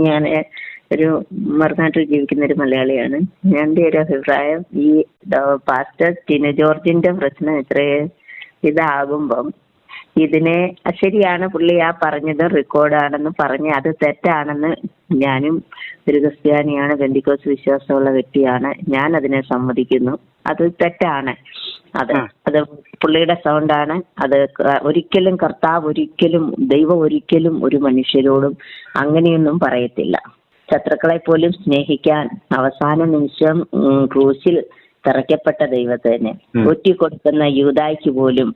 ഞാൻ ഒരു മറുനാട്ടിൽ ജീവിക്കുന്ന ഒരു മലയാളിയാണ്. എൻ്റെ ഒരു അഭിപ്രായം, ഈ പാസ്റ്റർ ടിനു ജോർജിന്റെ പ്രശ്നം ഇതാകുമ്പം ഇതിനെ ശരിയാണ്, പുള്ളി ആ പറഞ്ഞത് റെക്കോർഡാണെന്ന് പറഞ്ഞ് അത് തെറ്റാണെന്ന്, ഞാനും ഒരു ക്രിസ്ത്യാനിയാണ്, പെന്തിക്കോസ് വിശ്വാസമുള്ള വ്യക്തിയാണ്, ഞാൻ അതിനെ സമ്മതിക്കുന്നു. അത് തെറ്റാണ്. അത് പുള്ളിയുടെ സൗണ്ടാണ്. അത് ഒരിക്കലും ദൈവം ഒരിക്കലും ഒരു മനുഷ്യരോടും അങ്ങനെയൊന്നും പറയത്തില്ല. ശത്രുക്കളെ പോലും സ്നേഹിക്കാൻ അവസാന നിമിഷം ക്രൂശിൽ തറയ്ക്കപ്പെട്ട ദൈവത്തിനെ ഒറ്റിക്കൊടുക്കുന്ന യൂദായ്ക്ക് പോലും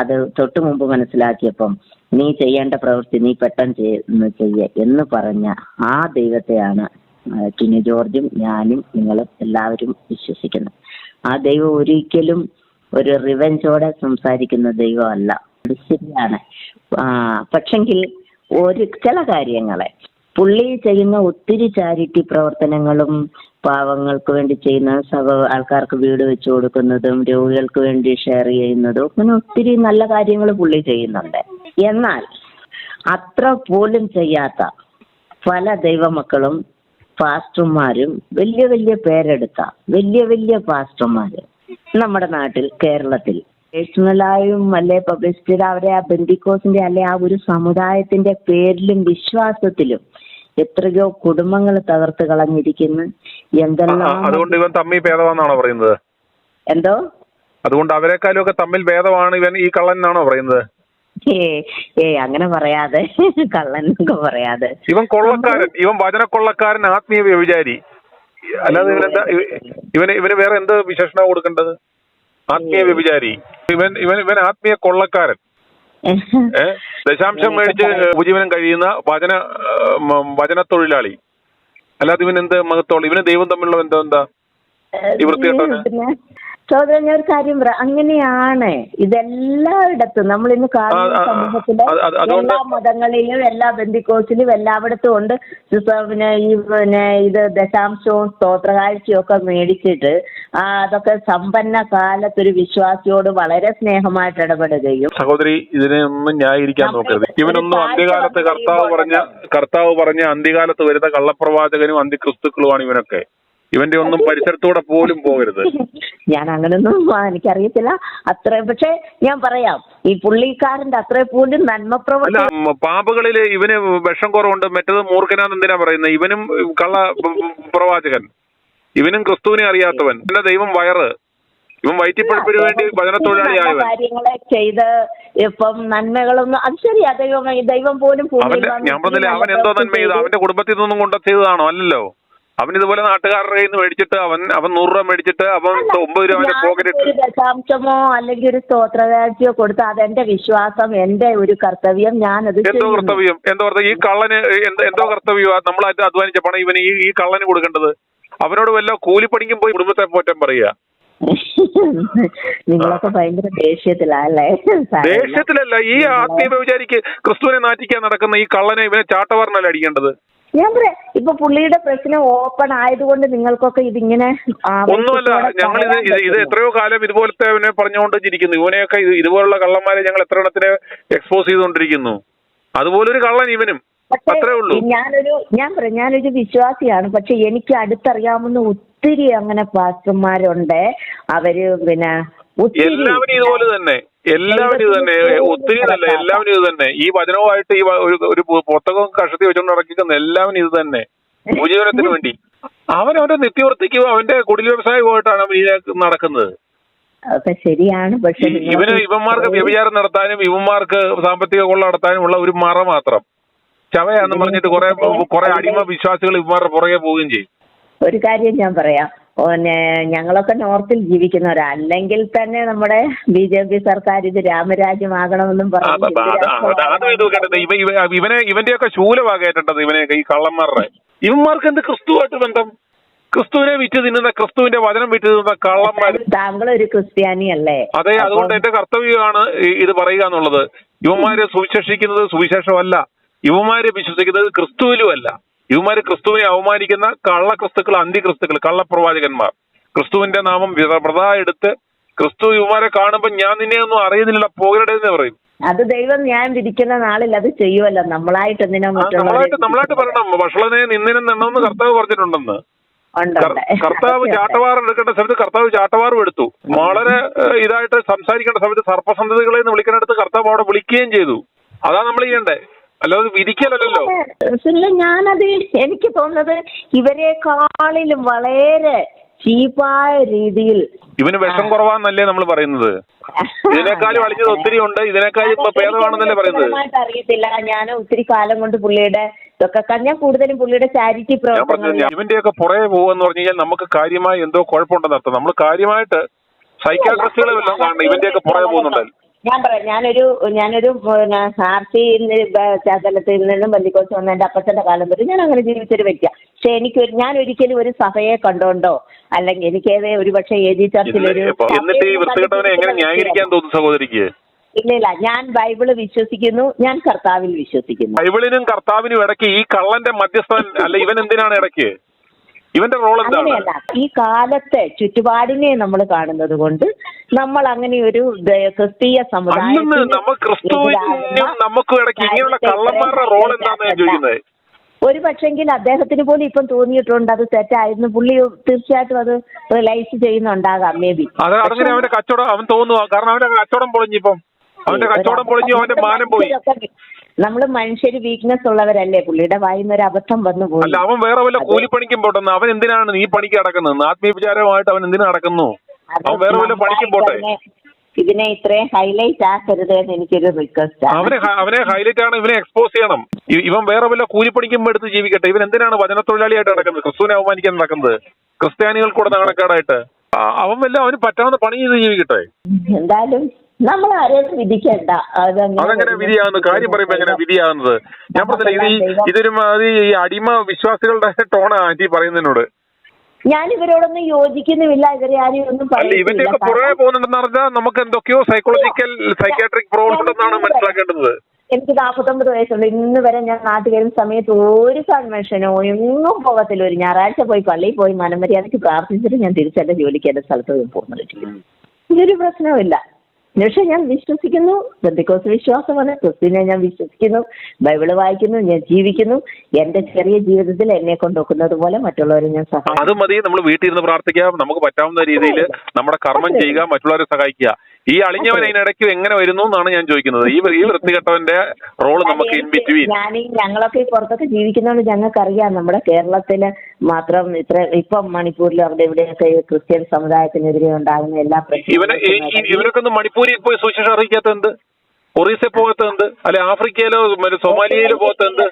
അത് തൊട്ടു മുമ്പ് മനസ്സിലാക്കിയപ്പം നീ ചെയ്യേണ്ട പ്രവൃത്തി നീ പെട്ടെന്ന് ചെയ്യ എന്ന് പറഞ്ഞ ആ ദൈവത്തെയാണ് ടിനു ജോർജും ഞാനും നിങ്ങളും എല്ലാവരും വിശ്വസിക്കുന്നത്. ആ ദൈവം ഒരിക്കലും ഒരു റിവെഞ്ചോടെ സംസാരിക്കുന്ന ദൈവമല്ല. അത് ശരിയാണ്. പക്ഷെങ്കിൽ ചില കാര്യങ്ങളെ പുള്ളി ചെയ്യുന്ന ഒത്തിരി ചാരിറ്റി പ്രവർത്തനങ്ങളും പാവങ്ങൾക്ക് വേണ്ടി ചെയ്യുന്ന ആൾക്കാർക്ക് വീട് വെച്ചു കൊടുക്കുന്നതും രോഗികൾക്ക് വേണ്ടി ഷെയർ ചെയ്യുന്നതും അങ്ങനെ ഒത്തിരി നല്ല കാര്യങ്ങൾ പുള്ളി ചെയ്യുന്നുണ്ട്. എന്നാൽ അത്ര പോലും ചെയ്യാത്ത പല ദൈവമക്കളും പാസ്റ്റർമാരും വലിയ വലിയ പേരെടുത്ത വലിയ പാസ്റ്റർമാര് നമ്മുടെ നാട്ടിൽ കേരളത്തിൽ പേഴ്സണലായും അല്ലെ പബ്ലിസിറ്റി അവരെ ആ ബെന്തിക്കോസിന്റെ അല്ലെ ആ ഒരു സമുദായത്തിന്റെ പേരിലും വിശ്വാസത്തിലും എത്രയോ കുടുംബങ്ങൾ തകർത്ത് കളഞ്ഞിരിക്കുന്നു. എന്തെല്ലാം. അതുകൊണ്ട് ഇവൻ തമ്മിൽ ഭേദമാണെന്നാണോ പറയുന്നത്? എന്തോ? അതുകൊണ്ട് അവരെക്കാളും ഒക്കെ തമ്മിൽ ഭേദമാണ് ഇവൻ ഈ കള്ളൻ എന്നാണോ പറയുന്നത്? അങ്ങനെ പറയാതെ, കള്ളൻ എന്നൊക്കെ പറയാതെ. ഇവൻ കൊള്ളക്കാരൻ, ഇവൻ വചന കൊള്ളക്കാരൻ, ആത്മീയ വ്യഭിചാരി. അല്ലാതെ ഇവന് വേറെ എന്ത് വിശേഷണം കൊടുക്കേണ്ടത്? ആത്മീയ വ്യഭിചാരി. ഇവൻ ആത്മീയ കൊള്ളക്കാരൻ. ദശാംശം മേടിച്ച് ഉപജീവനം കഴിയുന്ന വചന തൊഴിലാളി. അല്ലാതെ ഇവൻ എന്ത് മഹത്വമുള്ള? ഇവന് ദൈവം തമ്മിലുള്ള ബന്ധം എന്താ? ഈ വൃത്തികെട്ടവന്. സഹോദരൻ, ഞാൻ ഒരു കാര്യം പറയാം. അങ്ങനെയാണ് ഇതെല്ലായിടത്തും നമ്മൾ ഇന്ന് കാണുന്ന സമൂഹത്തിലെ എല്ലാ മതങ്ങളിലും എല്ലാ ബന്ധിക്കോസിലും എല്ലായിടത്തും ഉണ്ട്. ഇത് ദശാംശവും സ്തോത്രകാഴ്ചയും ഒക്കെ മേടിച്ചിട്ട് അതൊക്കെ സമ്പന്ന കാലത്തൊരു വിശ്വാസിയോട് വളരെ സ്നേഹമായിട്ട് ഇടപെടുകയും. സഹോദരി, ഇതിനെ ഒന്നും ന്യായീകരിക്കാൻ നോക്കരുത്. ഇവനൊന്നും അന്ത്യകാലത്ത് കർത്താവ് പറഞ്ഞ അന്ത്യകാലത്ത് വരുന്ന കള്ളപ്രവാചകനും അന്ത്യക്രിസ്തുക്കളുമാണ് ഇവനൊക്കെ. ഇവന്റെ ഒന്നും പരിസരത്തൂടെ പോലും പോകരുത്. ഞാൻ അങ്ങനൊന്നും എനിക്കറിയത്തില്ല അത്ര. പക്ഷെ ഞാൻ പറയാം, ഈ പുള്ളിക്കാരന്റെ അത്ര പോലും നന്മ പാപകളില് ഇവന് വിഷം കുറവുണ്ട്. മറ്റത് മൂർഖനാന്ന് എന്തിനാ പറയുന്നത്? ഇവനും കള്ള പ്രവാചകൻ, ഇവനും ക്രിസ്തുവിനെ അറിയാത്തവൻ. പിന്നെ ദൈവം വയറ്, ഇവൻ വയറ്റിപ്പഴപ്പിന് വേണ്ടി വചനത്തൊഴിലാളിയായവൻ. കാര്യങ്ങളെ ചെയ്ത് ഇപ്പം നന്മകളൊന്നും അത് ശരിയാ. ദൈവം പോലും ഞാൻ പറഞ്ഞില്ലേ, അവൻ എന്തോ നന്മ ചെയ്ത് അവന്റെ കുടുംബത്തിൽ നിന്നും കൊണ്ട് ചെയ്തതാണോ? അല്ലല്ലോ. അവൻ ഇതുപോലെ നാട്ടുകാരുടെ കയ്യിൽ നിന്ന് മേടിച്ചിട്ട് അവൻ 100 രൂപ മേടിച്ചിട്ട് അവൻ 9 രൂപ പോക്കറ്റ് ഒരു ദശാംശമോ അല്ലെങ്കിൽ ഒരു സ്തോത്രകാഴ്ചയോ കൊടുത്ത് അതെന്റെ വിശ്വാസം, എന്റെ ഒരു കർത്തവ്യം, ഞാനത്. എന്തോ കർത്തവ്യം? ഈ കള്ളന് എന്തോ കർത്തവ്യമാ? നമ്മളായിട്ട് അധ്വാനിച്ച പണം ഇവന് ഈ കള്ളന് കൊടുക്കേണ്ടത്? അവനോട് വല്ല കൂലിപ്പണിക്കും പോയി കുടുംബത്തെ പോറ്റാൻ പറയുക. നിങ്ങളൊക്കെ ഭയങ്കര ദേഷ്യത്തിലല്ലേ? ദേഷ്യത്തിലല്ല. ഈ ആത്മീയ വ്യഭിചാരിക്ക് ക്രിസ്തുവിനെ നാറ്റിക്കാൻ നടക്കുന്ന ഈ കള്ളനെ ഇവനെ ചാട്ടവാറിനല്ല അടിക്കേണ്ടത്. ഞാൻ പറയാം, ഇപ്പൊ പുള്ളിയുടെ പ്രശ്നം ഓപ്പൺ ആയതുകൊണ്ട് നിങ്ങൾക്കൊക്കെ ഇതിങ്ങനെ ഒന്നുമല്ല. ഞങ്ങൾ ഇത് എത്രയോ കാലം ഇതുപോലത്തെ അവനെ പറഞ്ഞുകൊണ്ടിരിക്കുന്നു. ഇവനെയൊക്കെ ഇതുപോലുള്ള കള്ളന്മാരെ ഞങ്ങൾ എത്ര എണ്ണത്തിനെ എക്സ്പോസ് ചെയ്തുകൊണ്ടിരിക്കുന്നു. അതുപോലൊരു കള്ളൻ ഇവനും. അത്രേ ഉള്ളൂ. ഞാനൊരു വിശ്വാസിയാണ്. പക്ഷെ എനിക്ക് അടുത്തറിയാവുന്ന ഒത്തിരി അങ്ങനെ പാസ്റ്റർമാരുണ്ട്. അവര് പിന്നെ എല്ലാവരും ഇതുപോലെ തന്നെ, എല്ലാവരും ഇത് തന്നെ, ഒത്തിരി നല്ല എല്ലാവരും ഇത് തന്നെ. ഈ വചനവുമായിട്ട് ഈ ഒരു പുസ്തകം കഷത്തി വെച്ചുകൊണ്ട് നടക്കുന്ന എല്ലാവരും ഇത് തന്നെ, ഉപജീവനത്തിന് വേണ്ടി. അവന്റെ നിത്യവൃത്തിക്ക് അവന്റെ കുടിൽ വ്യവസായമായിട്ടാണ് അവൻ നടക്കുന്നത്. ശരിയാണ്. പക്ഷെ ഇവന്മാർക്ക് വ്യഭിചാരം നടത്താനും ഇവന്മാർക്ക് സാമ്പത്തിക കൊള്ള നടത്താനും ഉള്ള ഒരു മറ മാത്രം. ചവയാന്ന് പറഞ്ഞിട്ട് കുറെ അടിമ വിശ്വാസികൾ ഇവന്മാരുടെ പുറകെ പോവുകയും ചെയ്യും. ഒരു കാര്യം ഞാൻ പറയാം, ഞങ്ങളൊക്കെ നോർത്തിൽ ജീവിക്കുന്നവരാ. അല്ലെങ്കിൽ തന്നെ നമ്മുടെ BJP സർക്കാർ ഇത് രാമരാജ്യമാകണമെന്നും പറഞ്ഞു. ഇവന്റെയൊക്കെ ശൂലമാകേണ്ടത് ഇവനെയൊക്കെ ഈ കള്ളന്മാരുടെ. ഇവന്മാർക്ക് എന്ത് ക്രിസ്തുവായിട്ട് ബന്ധം? ക്രിസ്തുവിനെ വിറ്റ് തിന്നുന്ന, ക്രിസ്തുവിന്റെ വചനം വിറ്റ് തിന്നുന്ന കള്ളന്മാർ. താങ്കൾ ഒരു ക്രിസ്ത്യാനി അല്ലേ? അതെ. അതുകൊണ്ട് എന്റെ കർത്തവ്യമാണ് ഇത് പറയുക എന്നുള്ളത്. ഇവന്മാരെ സുവിശേഷിക്കുന്നത് സുവിശേഷമല്ല, ഇവന്മാരെ വിശ്വസിക്കുന്നത് ക്രിസ്തുവിലുമല്ല. ഇവന്മാര് ക്രിസ്തുവിനെ അവമാനിക്കുന്ന കള്ളക്രിസ്തുക്കൾ, അന്തിക്രിസ്തുക്കൾ, കള്ളപ്രവാചകന്മാർ. ക്രിസ്തുവിന്റെ നാമം വ്രത എടുത്ത് ക്രിസ്തു ഇവന്മാരെ കാണുമ്പോൾ ഞാൻ നിന്നെ ഒന്നും അറിയുന്നില്ല, പോകരുടെന്ന് പറയും. അത് ദൈവം ന്യായം വിധിക്കുന്ന നാളിൽ അത് ചെയ്യുമല്ലോ. നമ്മളായിട്ട് എന്തിനാ നമ്മളായിട്ട് പറയണം. വഷളനെ നിന്നിനും നിന്നെന്ന് കർത്താവ് പറഞ്ഞിട്ടുണ്ടെന്ന്. കർത്താവ് ചാട്ടവാർ എടുക്കേണ്ട സമയത്ത് കർത്താവ് ചാട്ടവാറും എടുത്തു. വളരെ ഇതായിട്ട് സംസാരിക്കേണ്ട സമയത്ത് സർപ്പസന്തതികളെ എന്ന് വിളിക്കുന്നിടത്ത് കർത്താവ് അവിടെ വിളിക്കുകയും ചെയ്തു. അതാ നമ്മൾ ചെയ്യണ്ടേ, അല്ലാതെ വിധിക്കലല്ലോ. ഞാനത് എനിക്ക് തോന്നുന്നത് ഇവരെക്കാളിലും വളരെ ചീപ്പായ രീതിയിൽ ഇവന് വിഷം കുറവാന്നല്ലേ നമ്മൾ പറയുന്നത്. ഇതിനേക്കാളും അളിഞ്ഞത് ഒത്തിരി ഉണ്ട്, ഇതിനേക്കാളും ഭേദമാണെന്നല്ലേ പറയുന്നത്. അറിയത്തില്ല. ഞാൻ ഒത്തിരി കാലം കൊണ്ട് പുള്ളിയുടെ ഇതൊക്കെ ഞാൻ കൂടുതലും പുള്ളിയുടെ ചാരിറ്റി പ്രവർത്തനങ്ങൾ ഇവന്റെയൊക്കെ പുറകെ പോകുമെന്ന് പറഞ്ഞു കഴിഞ്ഞാൽ നമുക്ക് കാര്യമായി എന്തോ കുഴപ്പമുണ്ടെന്ന് അർത്ഥം. നമ്മൾ കാര്യമായിട്ട് സൈക്കാട്രിസ്റ്റുകളെ വല്ലതും കാണണം ഇവന്റെയൊക്കെ പുറകെ പോകുന്നുണ്ടല്ലോ. ഞാൻ പറയാം, ഞാനൊരു ആർസി തലത്തിൽ നിന്നും ബന്ധിക്കോസ് വന്ന എന്റെ അപ്പച്ചന്റെ കാലം വരെ ഞാൻ അങ്ങനെ ജീവിച്ചൊരു വ്യക്തിയാണ്. പക്ഷെ ഞാൻ ഒരിക്കലും ഒരു സഭയെ കണ്ടോണ്ടോ അല്ലെങ്കിൽ എനിക്ക് ഒരു പക്ഷേ AG ചർച്ചിലൊരു എന്നിട്ട് ഈ വൃത്തികെട്ടവനെ എങ്ങനെ ന്യായീകരിക്കാൻ തോന്നുന്നു സഹോദരിക്ക്? ഇല്ല, ഞാൻ ബൈബിള് വിശ്വസിക്കുന്നു, ഞാൻ കർത്താവിൽ വിശ്വസിക്കുന്നു. ബൈബിളിനും കർത്താവിനും ഇടയ്ക്ക് ഈ കള്ളന്റെ മധ്യസ്ഥൻ അല്ല ഇവൻ എന്തിനാണ് ഇടയ്ക്ക്? ഇവന്റെ റോൾ എന്താണ്? ഈ കാലത്തെ ചുറ്റുപാടിനെ നമ്മൾ കാണുന്നത് കൊണ്ട് നമ്മൾ അങ്ങനെ ഒരു ക്രിസ്തീയ സമുദായം നമുക്ക് ഇടയ്ക്ക് ഇങ്ങനെയുള്ള കള്ളന്മാരുടെ റോൾ എന്താണെന്ന് ഞാൻ ചോദിക്കുന്നത്. ഒരു പക്ഷെങ്കിൽ അദ്ദേഹത്തിന് പോലും ഇപ്പം തോന്നിയിട്ടുണ്ട് അത് തെറ്റായിരുന്നു. പുള്ളി തീർച്ചയായിട്ടും അത് റിയലൈസ് ചെയ്യുന്നുണ്ടാകാം. മേ ബി അതങ്ങനെ അവന്റെ കച്ചവടം അവൻ തോന്നുക. കാരണം അവന്റെ കച്ചവടം പൊളിഞ്ഞിപ്പം അവന്റെ കച്ചവടം പൊളിഞ്ഞു, അവന്റെ മാനം പോയി. നമ്മള് മനുഷ്യര് വീക്ക്നെസ് ഉള്ളവരല്ലേ. പുള്ളിയുടെ വായിന്ന് ഒരു അബദ്ധം വന്നു പോയി. അല്ല, അവൻ വേറെ വല്ല കൂലിപ്പണിക്കും പോട്ടെന്ന്. അവൻ എന്തിനാണ് ഈ പണിക്ക് നടക്കുന്നത്? ആത്മീയവിചാരമായിട്ട് അവൻ എന്തിനാ നടക്കുന്നു? അവൻ വേറെ വല്ല പണിക്കും പോട്ടെ. ഇതിനെ ഇത്രയും ഹൈലൈറ്റ് ആക്കരുത് എന്ന് എനിക്കൊരു റിക്വസ്റ്റ്. അവനെ ഹൈലൈറ്റ് ആണ്, ഇവനെ എക്സ്പോസ് ചെയ്യണം. ഇവൻ വേറെ വല്ല കൂലിപ്പണിക്കും എടുത്ത് ജീവിക്കട്ടെ. ഇവൻ എന്തിനാണ് വചനത്തൊഴിലാളിയായിട്ട് നടക്കുന്നത്? ക്രിസ്തുവിനെ അവമാനിക്കാൻ നടക്കുന്നത്, ക്രിസ്ത്യാനികൾക്കൂടെ നാണക്കേടായിട്ട്. അവന് പറ്റാവുന്ന പണി ചെയ്ത് ജീവിക്കട്ടെ. എന്തായാലും നമ്മൾ ആരെയും വിധിക്കണ്ട. അതെങ്ങനെ വിധിയാകുന്നത്? കാര്യം പറയുമ്പോ എങ്ങനെ വിധിയാകുന്നത്? ഞാൻ പറഞ്ഞില്ല, ഇതൊരു ഈ അടിമ വിശ്വാസികളുടെ ടോണാ ആന്റി പറയുന്നതിനോട്. ഞാൻ ഇവരോടൊന്നും യോജിക്കുന്നുമില്ല. ഇവരെ ആരെയും ഒന്നും പറയില്ല. ഇവന്റെയൊക്കെ പുറകെ പോകുന്നുണ്ടെന്ന് പറഞ്ഞാൽ നമുക്ക് എന്തൊക്കെയോ സൈക്കോളജിക്കൽ സൈക്കാട്രിക് പ്രോബ്ലംസ് ഉണ്ടെന്നാണ് മനസ്സിലാക്കേണ്ടത്. എനിക്ക് 49 വയസ്സുണ്ട്. ഇന്ന് വരെ ഞാൻ നാട്ടിൽ വരുന്ന സമയത്ത് ഒരു കൺവെൻഷനോ എങ്ങും പോകത്തില്ല. ഒരു ഞായറാഴ്ച പോയി പള്ളിയിൽ പോയി മനമര്യാദയ്ക്ക് പ്രാർത്ഥിച്ചിട്ട് ഞാൻ തിരിച്ചെന്റെ ജോലിക്ക് എന്റെ സ്ഥലത്ത് പോകുന്നത്. ഇതൊരു പ്രശ്നമില്ല. പക്ഷെ ഞാൻ വിശ്വസിക്കുന്നു, പെന്തക്കോസ്ത് വിശ്വാസമാണ്, ക്രിസ്തുവിനെ ഞാൻ വിശ്വസിക്കുന്നു, ബൈബിള് വായിക്കുന്നു, ഞാൻ ജീവിക്കുന്നു. എന്റെ ചെറിയ ജീവിതത്തിൽ എന്നെ കൊണ്ടുവെക്കുന്നത് പോലെ മറ്റുള്ളവരെ ഞാൻ സഹായിക്കും. അത് മതി. നമ്മൾ വീട്ടിൽ ഇരുന്ന് പ്രാർത്ഥിക്കുക, നമുക്ക് പറ്റാവുന്ന രീതിയിൽ നമ്മുടെ കർമ്മം ചെയ്യുക, മറ്റുള്ളവരെ സഹായിക്കുക. ഈ അളിഞ്ഞവൻ അതിനിടയ്ക്ക് എങ്ങനെ വരുന്നു എന്നാണ് ഞാൻ ചോദിക്കുന്നത്. ഈ വൃത്തികെട്ടവന്റെ റോള് നമുക്ക് ഇൻ ബിറ്റ്വീൻ. ഞങ്ങളൊക്കെ ഈ പുറത്തൊക്കെ ജീവിക്കുന്നതുകൊണ്ട് ഞങ്ങൾക്കറിയാം നമ്മുടെ കേരളത്തില് മാത്രം ഇപ്പം മണിപ്പൂരിലും അവിടെ ഇവിടെയൊക്കെ ക്രിസ്ത്യൻ സമുദായത്തിനെതിരെ ഉണ്ടാകുന്ന എല്ലാ പ്രശ്നങ്ങളും. ഇവരൊക്കെ ഒന്ന് മണിപ്പൂരിൽ പോയി സുവിശേഷം അറിയിക്കാത്ത എന്ത്? ഒറീസയിൽ പോകാത്ത എന്ത്? അല്ലെ ആഫ്രിക്കയിലോ സൊമാലിയയിലോ പോകാത്ത എന്ത്?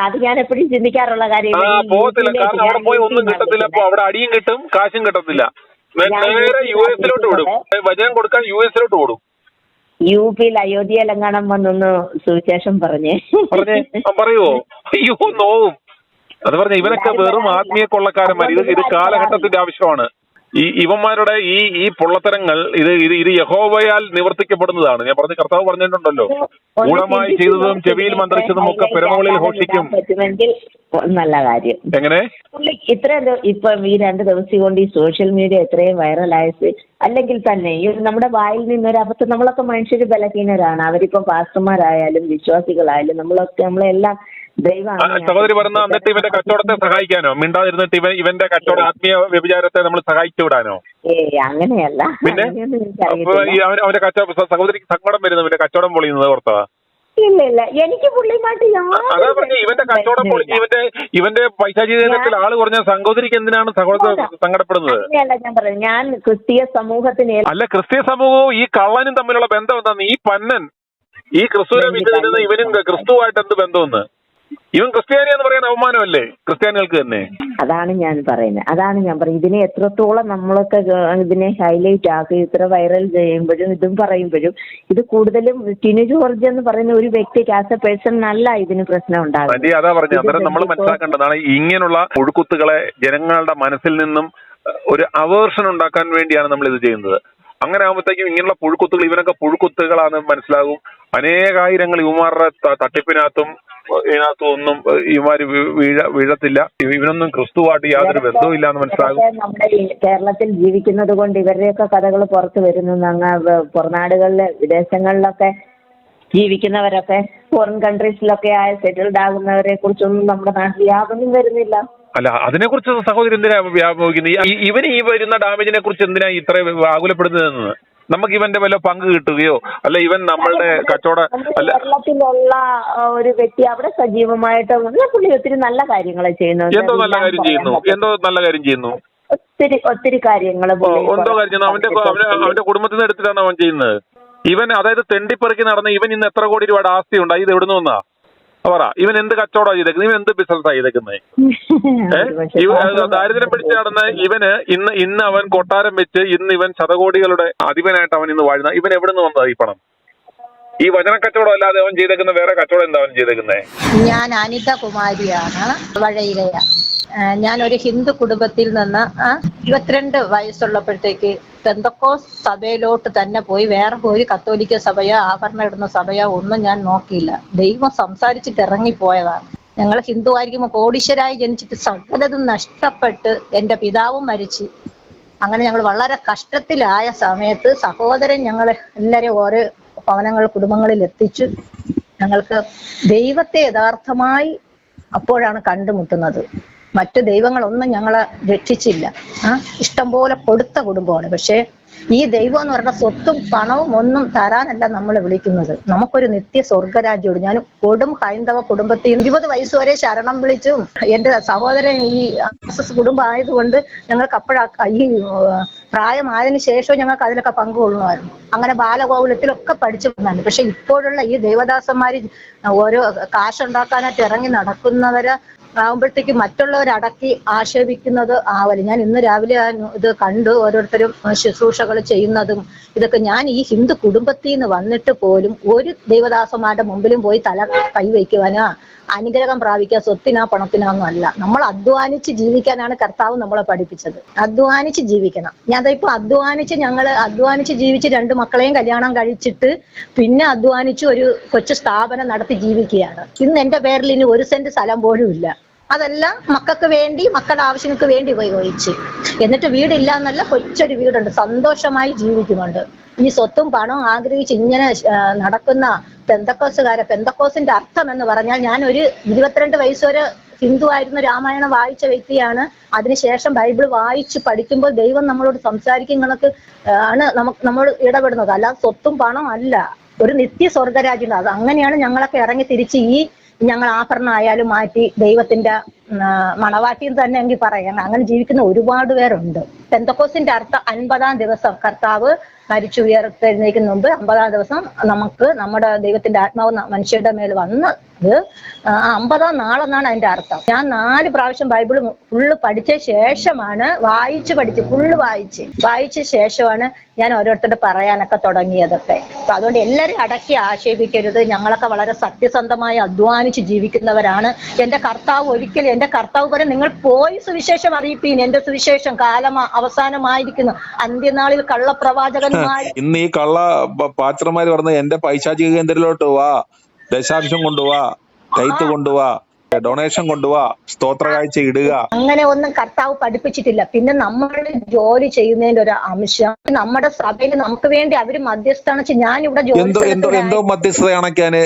അത് ഞാൻ എപ്പോഴും ചിന്തിക്കാറുള്ള കാര്യമാണ്. പോകത്തില്ല. കാരണം അവിടെ പോയി ഒന്നും കിട്ടത്തില്ല. അപ്പൊ അവിടെ അടിയും കിട്ടും, കാശും കിട്ടത്തില്ല. നേരെ US-ലോട്ട് വിടും. വചനം കൊടുക്കാൻ US-ലോട്ട് ഓടും. UP-യിൽ അയോധ്യയിലെങ്ങാനും വന്നൊന്ന് സുവിശേഷം പറഞ്ഞേ പറയുവോ? അയ്യോ നോവും. അത് പറഞ്ഞ ഇവനൊക്കെ വെറും ആത്മീയ കൊള്ളക്കാരന്മാർ. ഇത് കാലഘട്ടത്തിന്റെ ആവശ്യമാണ്. ഇവന്മാരുടെ ഈ പൊള്ളത്തരങ്ങൾ ഇത് യഹോവയാൽ നിവർത്തിക്കപ്പെടുന്നതാണ്. ഞാൻ പറഞ്ഞ കർത്താവ് പറഞ്ഞിട്ടുണ്ടല്ലോ, ഗൂഢമായി ചെയ്തതും ചെവിയിൽ മന്ത്രിച്ചതും ഒക്കെ പെരുമകളിൽ ഘോഷിക്കും. നല്ല കാര്യം. എങ്ങനെ ഇത്രയും ഇപ്പം ഈ 2 ദിവസം കൊണ്ട് ഈ സോഷ്യൽ മീഡിയ എത്രയും വൈറലായത് അല്ലെങ്കിൽ തന്നെ നമ്മുടെ വായിൽ നിന്നൊരു അബദ്ധം. നമ്മളൊക്കെ മനുഷ്യര് ബലഹീനരാണ്. അവരിപ്പം പാസ്റ്റർമാരായാലും വിശ്വാസികളായാലും നമ്മളെല്ലാം സഹോദരി പറഞ്ഞ എന്നിട്ട് ഇവന്റെ കച്ചവടത്തെ സഹായിക്കാനോ? മിണ്ടാതിരുന്നിട്ട് ഇവന്റെ കച്ചവട ആത്മീയ വ്യഭിചാരത്തെ നമ്മൾ സഹായിച്ചു വിടാനോ? അങ്ങനെയല്ല. പിന്നെ അവന്റെ കച്ചവടം സഹോദരിക്ക് സങ്കടം വരുന്നു, ഇവന്റെ കച്ചവടം പൊളിയുന്നത് ഓർത്താ? ഇല്ല, എനിക്ക് പുള്ളിയുമായിട്ട് അതാ പറഞ്ഞ ഇവന്റെ കച്ചവടം പൊളിഞ്ഞ് ഇവന്റെ പൈശാചികത്തിൽ ആള് കുറഞ്ഞ സഹോദരിക്ക് എന്തിനാണ് സഹോദരൻ സങ്കടപ്പെടുന്നത്? ഞാൻ പറഞ്ഞു, ഞാൻ ക്രിസ്തീയ സമൂഹത്തിന് അല്ല, ക്രിസ്തീയ സമൂഹവും ഈ കള്ളനും തമ്മിലുള്ള ബന്ധം എന്താന്ന്? ഈ പന്നൻ ഈ ക്രിസ്തുവിനെ വിശ്വസിക്കുന്ന ഇവനും ക്രിസ്തുവായിട്ട് എന്ത് ബന്ധമെന്ന്? ഇവൻ ക്രിസ്ത്യാനി എന്ന് പറയാൻ അവമാനമല്ലേ ക്രിസ്ത്യാനികൾക്ക് തന്നെ? അതാണ് ഞാൻ പറയുന്നത്. ഇതിനെ എത്രത്തോളം നമ്മളൊക്കെ ഇതിനെ ഹൈലൈറ്റ് ആക്കി ഇത്ര വൈറൽ ചെയ്യുമ്പോഴും ഇതും പറയുമ്പോഴും ഇത് കൂടുതലും ടിനു ജോർജ് എന്ന് പറയുന്ന ഒരു വ്യക്തിക്ക് ആസ് എ പേഴ്സൺ അല്ല ഇതിന് പ്രശ്നം ഉണ്ടാകും. അതാ പറഞ്ഞത്. അന്നേരം നമ്മൾ മനസ്സിലാക്കേണ്ടതാണ് ഇങ്ങനെയുള്ള ഒഴുക്കുത്തുകളെ ജനങ്ങളുടെ മനസ്സിൽ നിന്നും ഒരു അവേർഷൻ ഉണ്ടാക്കാൻ വേണ്ടിയാണ് നമ്മൾ ഇത് ചെയ്യുന്നത്. അങ്ങനെ ആകുമ്പോഴത്തേക്കും ഇങ്ങനെയുള്ള പുഴുക്കുത്തുകൾ ഇവനൊക്കെ പുഴുക്കുത്തുകളാണ് മനസ്സിലാകും. അനേകായിരങ്ങൾ ഇവന്മാരുടെ തട്ടിപ്പിനകത്തും ഇതിനകത്തും ഒന്നും ഇവന്മാര് വീഴത്തില്ല. ഇവനൊന്നും ക്രിസ്തുവായിട്ട് യാതൊരു ബന്ധവും ഇല്ല എന്ന് മനസ്സിലാകും. നമ്മുടെ കേരളത്തിൽ ജീവിക്കുന്നത് കൊണ്ട് ഇവരുടെയൊക്കെ കഥകൾ പുറത്തു വരുന്നു. പുറനാടുകളിലെ വിദേശങ്ങളിലൊക്കെ ജീവിക്കുന്നവരൊക്കെ ഫോറിൻ കൺട്രീസിലൊക്കെ സെറ്റിൽഡ് ആകുന്നവരെ കുറിച്ചൊന്നും നമ്മുടെ നാട്ടിൽ യാതൊന്നും വരുന്നില്ല. അല്ല, അതിനെക്കുറിച്ച് സഹോദരി എന്തിനാ വ്യാപരിക്കുന്നത്? ഇവന് ഈ വരുന്ന ഡാമേജിനെ കുറിച്ച് എന്തിനാ ഇത്ര ആകുലപ്പെടുന്നതെന്ന്? നമുക്ക് ഇവന്റെ വല്ല പങ്ക് കിട്ടുകയോ അല്ല ഇവൻ നമ്മളുടെ കച്ചവട അല്ല കേരളത്തിലുള്ള ഒരു വ്യക്തി അവിടെ സജീവമായിട്ട് പുള്ളി ഒത്തിരി നല്ല കാര്യങ്ങൾ ചെയ്യുന്നു. എന്തോ നല്ല കാര്യം ചെയ്യുന്നു? ഒത്തിരി കാര്യങ്ങൾ എന്തോ കാര്യം ചെയ്യുന്നു? അവന്റെ കുടുംബത്തിൽ നിന്ന് എടുത്തിട്ടാണ് അവൻ ചെയ്യുന്നത്. ഇവൻ അതായത് തെണ്ടിപ്പെറുക്കി നടന്ന ഇവൻ ഇന്ന് എത്ര കോടി രൂപയുടെ ആസ്തി ഉണ്ടായി? ഇത് എവിടുന്ന് വന്നാ പറ? ഇവൻ എന്ത് കച്ചവടം ചെയ്തേക്കുന്നത്? ഇവൻ എന്ത് ബിസിനസ്സാണ് ചെയ്തേക്കുന്നത്? ദാരിദ്ര്യം പിടിച്ച് നടന്ന് ഇവന് ഇന്ന് അവൻ കൊട്ടാരം വെച്ച് ഇന്ന് ഇവൻ ശതകോടികളുടെ അധിപനായിട്ട് അവൻ ഇന്ന് വാഴുന്ന ഇവൻ എവിടുന്ന് വന്നതാ ഈ പണം? ഈ വചന കച്ചവടം അല്ലാതെ അവൻ ചെയ്തേക്കുന്ന വേറെ കച്ചവടം എന്താ അവൻ ചെയ്തേക്കുന്നത്? ഞാൻ അനിത കുമാരിയാണ്, വഴയിലയ. ഞാൻ ഒരു ഹിന്ദു കുടുംബത്തിൽ നിന്ന് 22 വയസ്സുള്ളപ്പോഴത്തേക്ക് പെന്തക്കോസ് സഭയിലോട്ട് തന്നെ പോയി. വേറെ പോയി കത്തോലിക്ക സഭയോ ആഭരണം ഇടുന്ന സഭയോ ഒന്നും ഞാൻ നോക്കിയില്ല. ദൈവം സംസാരിച്ചിട്ട് ഇറങ്ങിപ്പോയതാണ്. ഞങ്ങൾ ഹിന്ദു ആയിരിക്കുമ്പോൾ കോടീശ്വരായി ജനിച്ചിട്ട് സകലതും നഷ്ടപ്പെട്ട് എൻ്റെ പിതാവും മരിച്ചു. അങ്ങനെ ഞങ്ങൾ വളരെ കഷ്ടത്തിലായ സമയത്ത് സഹോദരൻ ഞങ്ങൾ എല്ലാവരും ഓരോ ഭവനങ്ങൾ കുടുംബങ്ങളിൽ എത്തിച്ചു. ഞങ്ങൾക്ക് ദൈവത്തെ യഥാർത്ഥമായി അപ്പോഴാണ് കണ്ടുമുട്ടുന്നത്. മറ്റു ദൈവങ്ങളൊന്നും ഞങ്ങളെ രക്ഷിച്ചില്ല. ഇഷ്ടംപോലെ കൊടുത്ത കുടുംബമാണ്. പക്ഷെ ഈ ദൈവം എന്ന് പറഞ്ഞ സ്വത്തും പണവും ഒന്നും തരാനല്ല നമ്മൾ വിളിക്കുന്നത്. നമുക്കൊരു നിത്യ സ്വർഗരാജ്യമുണ്ട്. ഞാൻ കൊടും ഹൈന്ദവ കുടുംബത്തിൽ 20 വയസ്സ് വരെ ശരണം വിളിച്ചും എന്റെ സഹോദരൻ ഈ RSS കുടുംബം ആയതുകൊണ്ട് ഞങ്ങൾക്ക് ഈ പ്രായമായതിനു ശേഷവും ഞങ്ങൾക്ക് അതിലൊക്കെ പങ്കുകൊള്ളുമായിരുന്നു. അങ്ങനെ ബാലഗോകുലത്തിലൊക്കെ പഠിച്ചു വന്നാണ്. പക്ഷെ ഇപ്പോഴുള്ള ഈ ദേവദാസന്മാര് ഓരോ കാശുണ്ടാക്കാനായിട്ട് ഇറങ്ങി നടക്കുന്നവരെ ആകുമ്പോഴത്തേക്ക് മറ്റുള്ളവരടക്കി ആക്ഷേപിക്കുന്നത് ആവല്. ഞാൻ ഇന്ന് രാവിലെ ഇത് കണ്ടു, ഓരോരുത്തരും ശുശ്രൂഷകൾ ചെയ്യുന്നതും ഇതൊക്കെ. ഞാൻ ഈ ഹിന്ദു കുടുംബത്തിൽ നിന്ന് വന്നിട്ട് പോലും ഒരു ദൈവദാസന്മാരുടെ മുമ്പിലും പോയി തല കൈവയ്ക്കുവാനോ അനുഗ്രഹം പ്രാപിക്കാൻ സ്വത്തിനാ പണത്തിനാന്നും അല്ല. നമ്മൾ അധ്വാനിച്ച് ജീവിക്കാനാണ് കർത്താവ് നമ്മളെ പഠിപ്പിച്ചത്. അധ്വാനിച്ച് ജീവിക്കണം. ഞാൻ ഇപ്പൊ അധ്വാനിച്ച് ജീവിച്ച് 2 മക്കളെയും കല്യാണം കഴിച്ചിട്ട് പിന്നെ അധ്വാനിച്ച് ഒരു കൊച്ചു സ്ഥാപനം നടത്തി ജീവിക്കുകയാണ്. ഇന്ന് എന്റെ പേരിൽ ഇനി 1 സെന്റ് സ്ഥലം പോലും ഇല്ല. അതെല്ലാം മക്കൾക്ക് വേണ്ടി, മക്കളുടെ ആവശ്യങ്ങൾക്ക് വേണ്ടി ഉപയോഗിച്ച്. എന്നിട്ട് വീടില്ല എന്നല്ല, കൊച്ചൊരു വീടുണ്ട്, സന്തോഷമായി ജീവിക്കുന്നുണ്ട്. ഈ സ്വത്തും പണവും ആഗ്രഹിച്ച് ഇങ്ങനെ നടക്കുന്ന പെന്തക്കോസിന്റെ അർത്ഥം എന്ന് പറഞ്ഞാൽ, ഞാൻ ഒരു 22 വയസ്സ് വരെ ഹിന്ദു ആയിരുന്ന രാമായണം വായിച്ച വ്യക്തിയാണ്. അതിനുശേഷം ബൈബിൾ വായിച്ച് പഠിക്കുമ്പോൾ ദൈവം നമ്മളോട് സംസാരിക്കും കണക്ക് ആണ് നമ്മൾ ഇടപെടുന്നത്. അല്ലാതെ സ്വത്തും പണം അല്ല. ഒരു നിത്യ സ്വർഗരാജ്യം. അത് അങ്ങനെയാണ് ഞങ്ങളൊക്കെ ഇറങ്ങി തിരിച്ച് ഞങ്ങൾ ആഭരണം ആയാലും മാറ്റി ദൈവത്തിന്റെ മണവാട്ടിയും തന്നെ എങ്കിൽ പറയാം. അങ്ങനെ ജീവിക്കുന്ന ഒരുപാട് പേരുണ്ട്. പെന്തക്കോസിന്റെ അർത്ഥം 50-ാം ദിവസം കർത്താവ് മരിച്ചു ഉയർത്തെഴുന്നേൽക്കുന്ന മുമ്പ് 50-ാം ദിവസം നമുക്ക് നമ്മുടെ ദൈവത്തിന്റെ ആത്മാവ് മനുഷ്യരുടെ മേൽ വന്നത് 50-ാം നാളെന്നാണ് അതിന്റെ അർത്ഥം. ഞാൻ 4 പ്രാവശ്യം ബൈബിൾ ഫുള്ള് പഠിച്ച ശേഷമാണ് ഫുള്ള് വായിച്ച ശേഷമാണ് ഞാൻ ഓരോരുത്തരുടെ പറയാനൊക്കെ തുടങ്ങിയതൊക്കെ. അപ്പൊ അതുകൊണ്ട് എല്ലാവരും അടക്കി ആക്ഷേപിക്കരുത്. ഞങ്ങളൊക്കെ വളരെ സത്യസന്ധമായി അധ്വാനിച്ച് ജീവിക്കുന്നവരാണ്. എന്റെ കർത്താവ് പറയും, നിങ്ങൾ പോയി സുവിശേഷം അറിയിപ്പീൻ. എന്റെ സുവിശേഷം കാലം അവസാനമായിരിക്കുന്നു. അന്ത്യനാളിൽ കള്ളപ്രവാചകന്മാർ. ഇന്ന് ഈ കള്ള പാച്ചർമാര് പറഞ്ഞ എന്റെ പൈശാചിക കേന്ദ്രത്തിലോട്ട് വാ, ദശാംശം കൊണ്ടുവാ, കൈത്ത് കൊണ്ടുവാ, ഡൊണേഷൻ കൊണ്ടുവാ, സ്തോത്ര കാഴ്ച ഇടുക. അങ്ങനെ ഒന്നും കർത്താവ് പഠിപ്പിച്ചിട്ടില്ല. പിന്നെ നമ്മൾ ജോലി ചെയ്യുന്നതിന്റെ ഒരു അംശം നമ്മുടെ സഭയിൽ നമുക്ക് വേണ്ടി അവര് മധ്യസ്ഥാണ്. ഞാനിവിടെ എന്തോ മധ്യസ്ഥത അണയ്ക്കാന്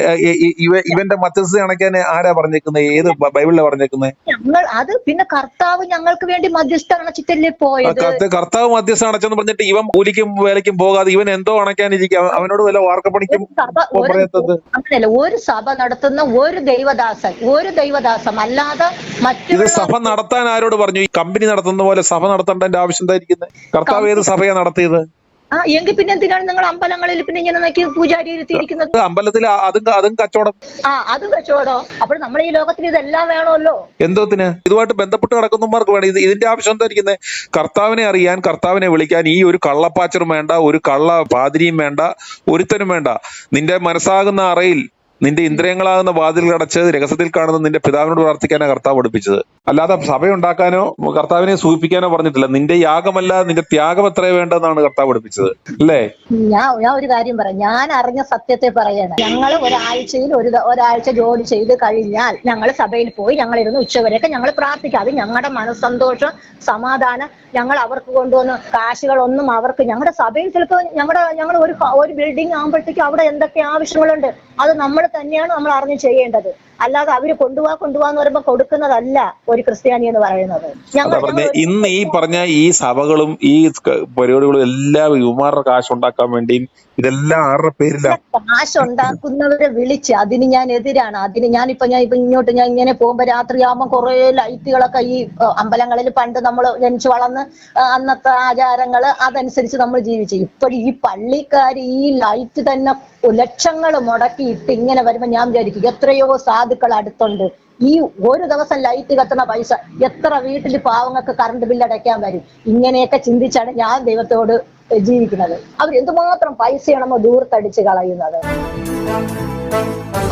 ഇവന്റെ മധ്യസ്ഥത അണയ്ക്കാന് ആരാ പറഞ്ഞേക്കുന്നത്? ഏത് ബൈബിളിലാ പറഞ്ഞേക്കുന്നത്? അത് പിന്നെ കർത്താവ് ഞങ്ങൾക്ക് വേണ്ടി മധ്യസ്ഥ അണച്ചിട്ടല്ലേ പോയത്. കർത്താവ് മധ്യസ്ഥ അണച്ചെന്ന് പറഞ്ഞിട്ട് ഇവൻ കൂലിക്കും വേലയ്ക്കും പോകാതെ ഇവൻ എന്തോ അണയ്ക്കാനിരിക്കും. അവനോട് വല്ല വാർക്കപ്പണിക്കും അങ്ങനെയല്ല. ഒരു സഭ നടത്തുന്ന ഒരു ദൈവദാസം അല്ലാതെ ഇത് സഭ നടത്താൻ ആരോട് പറഞ്ഞു? ഈ കമ്പനി നടത്തുന്ന പോലെ സഭ നടത്തേണ്ട ആവശ്യം എന്തായിരിക്കുന്നത്? കർത്താവ് ഏത് സഭയാ നടത്തിയത്? എങ്കിൽ പിന്നെ എന്തിനാണ് നിങ്ങൾ അമ്പലങ്ങളിൽ പിന്നെ ഇങ്ങനെ നോക്കി പൂജാരി ഇരുത്തിയിരിക്കുന്നത്? അമ്പലത്തിൽ അതും കച്ചവടം. അതും കച്ചവടം. അപ്പോൾ നമ്മുടെ ഈ ലോകത്തിൽ ഇതെല്ലാം വേണമല്ലോ. എന്തോത്തിന്? ഇതുമായിട്ട് ബന്ധപ്പെട്ട് കിടക്കുന്നവർക്ക് വേണം ഇതിന്റെ ആവശ്യം എന്തായിരിക്കുന്നത്? കർത്താവിനെ അറിയാൻ, കർത്താവിനെ വിളിക്കാൻ ഈ ഒരു കള്ളപ്പാച്ചറും വേണ്ട, ഒരു കള്ള പാതിരിയും വേണ്ട, ഒരുത്തനും വേണ്ട. നിന്റെ മനസ്സാകുന്ന അറയിൽ നിന്റെ ഇന്ദ്രിയങ്ങളാകുന്ന വാതിൽ അടച്ച് രഹസ്യത്തിൽ കാണുന്ന നിന്റെ പിതാവിനോട് പ്രാർത്ഥിക്കാനാണ് കർത്താവ് പഠിപ്പിച്ചത്. അല്ലാതെ സഭയുണ്ടാക്കാനോ കർത്താവിനെ സൂചിപ്പിക്കാനോ പറഞ്ഞിട്ടില്ല. നിന്റെ യാഗമല്ല നിന്റെ ത്യാഗം എത്രയോ വേണ്ടെന്നാണ് കർത്താവ് പഠിപ്പിച്ചത്, അല്ലേ? ഞാൻ ഒരു കാര്യം പറയാം. ഞാൻ അറിഞ്ഞ സത്യത്തെ പറയണം. ഞങ്ങൾ ഒരാഴ്ചയിൽ ഒരാഴ്ച ജോലി ചെയ്ത് കഴിഞ്ഞാൽ ഞങ്ങൾ സഭയിൽ പോയി ഞങ്ങളിരുന്ന് ഉച്ചവരെയൊക്കെ ഞങ്ങൾ പ്രാർത്ഥിക്കും. അത് ഞങ്ങളുടെ മനസ്സന്തോഷം, സമാധാനം. ഞങ്ങൾ അവർക്ക് കൊണ്ടുവന്ന് കാശുകളൊന്നും അവർക്ക് ഞങ്ങളുടെ സഭയിൽ ചിലപ്പോൾ ഞങ്ങൾ ഒരു ബിൽഡിംഗ് ആകുമ്പോഴത്തേക്കും അവിടെ എന്തൊക്കെ ആവശ്യങ്ങളുണ്ട് അത് നമ്മൾ തന്നെയാണ് നമ്മൾ അറിഞ്ഞ് ചെയ്യേണ്ടത്. അല്ലാതെ അവര് കൊണ്ടുപോവാന്ന് പറയുമ്പോൾ കൊടുക്കുന്നതല്ല ഒരു ക്രിസ്ത്യാനി എന്ന് പറയുന്നത്. ഇന്ന് ഈ പറഞ്ഞ ഈ സഭകളും ഈ പരിപാടികളും എല്ലാം യുവമാരുടെ കാശ് ഉണ്ടാക്കാൻ വേണ്ടിയും ഇതെല്ലാം ആരുടെ പേരിലാണ്? കാശ് ഉണ്ടാക്കുന്നവരെ വിളിച്ച് അതിന് ഞാൻ എതിരാണ്. അതിന് ഞാൻ ഇങ്ങോട്ട് ഞാൻ ഇങ്ങനെ പോകുമ്പോ രാത്രിയാകുമ്പോൾ കുറെ ലൈറ്റുകളൊക്കെ ഈ അമ്പലങ്ങളിൽ പണ്ട് നമ്മൾ ജനിച്ചു വളർന്ന് അന്നത്തെ ആചാരങ്ങള് അതനുസരിച്ച് നമ്മൾ ജീവിച്ചു. ഇപ്പോഴും ഈ പള്ളിക്കാർ ഈ ലൈറ്റ് തന്നെ ലക്ഷങ്ങൾ മുടക്കിയിട്ട് ഇങ്ങനെ വരുമ്പോ ഞാൻ വിചാരിക്കും എത്രയോ സാധുക്കൾ അടുത്തുണ്ട്. ഈ ഒരു ദിവസം ലൈറ്റ് കത്തുന്ന പൈസ എത്ര വീട്ടിൽ പാവങ്ങൾക്ക് കറണ്ട് ബില്ല് അടയ്ക്കാൻ വരും? ഇങ്ങനെയൊക്കെ ചിന്തിച്ചാണ് ഞാൻ ദൈവത്തോട് ജീവിക്കുന്നത്. അവർ എന്തുമാത്രം പൈസയാണെന്നോ ദൂരത്തടിച്ച് കളയുന്നത്.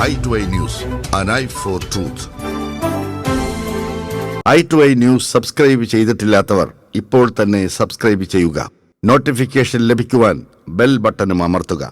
i2i News, an eye for truth. i2i News subscribe ചെയ്തിട്ടില്ലാത്തവർ ഇപ്പോൾ തന്നെ സബ്സ്ക്രൈബ് ചെയ്യുക. നോട്ടിഫിക്കേഷൻ ലഭിക്കുവാൻ ബെൽ ബട്ടണും അമർത്തുക.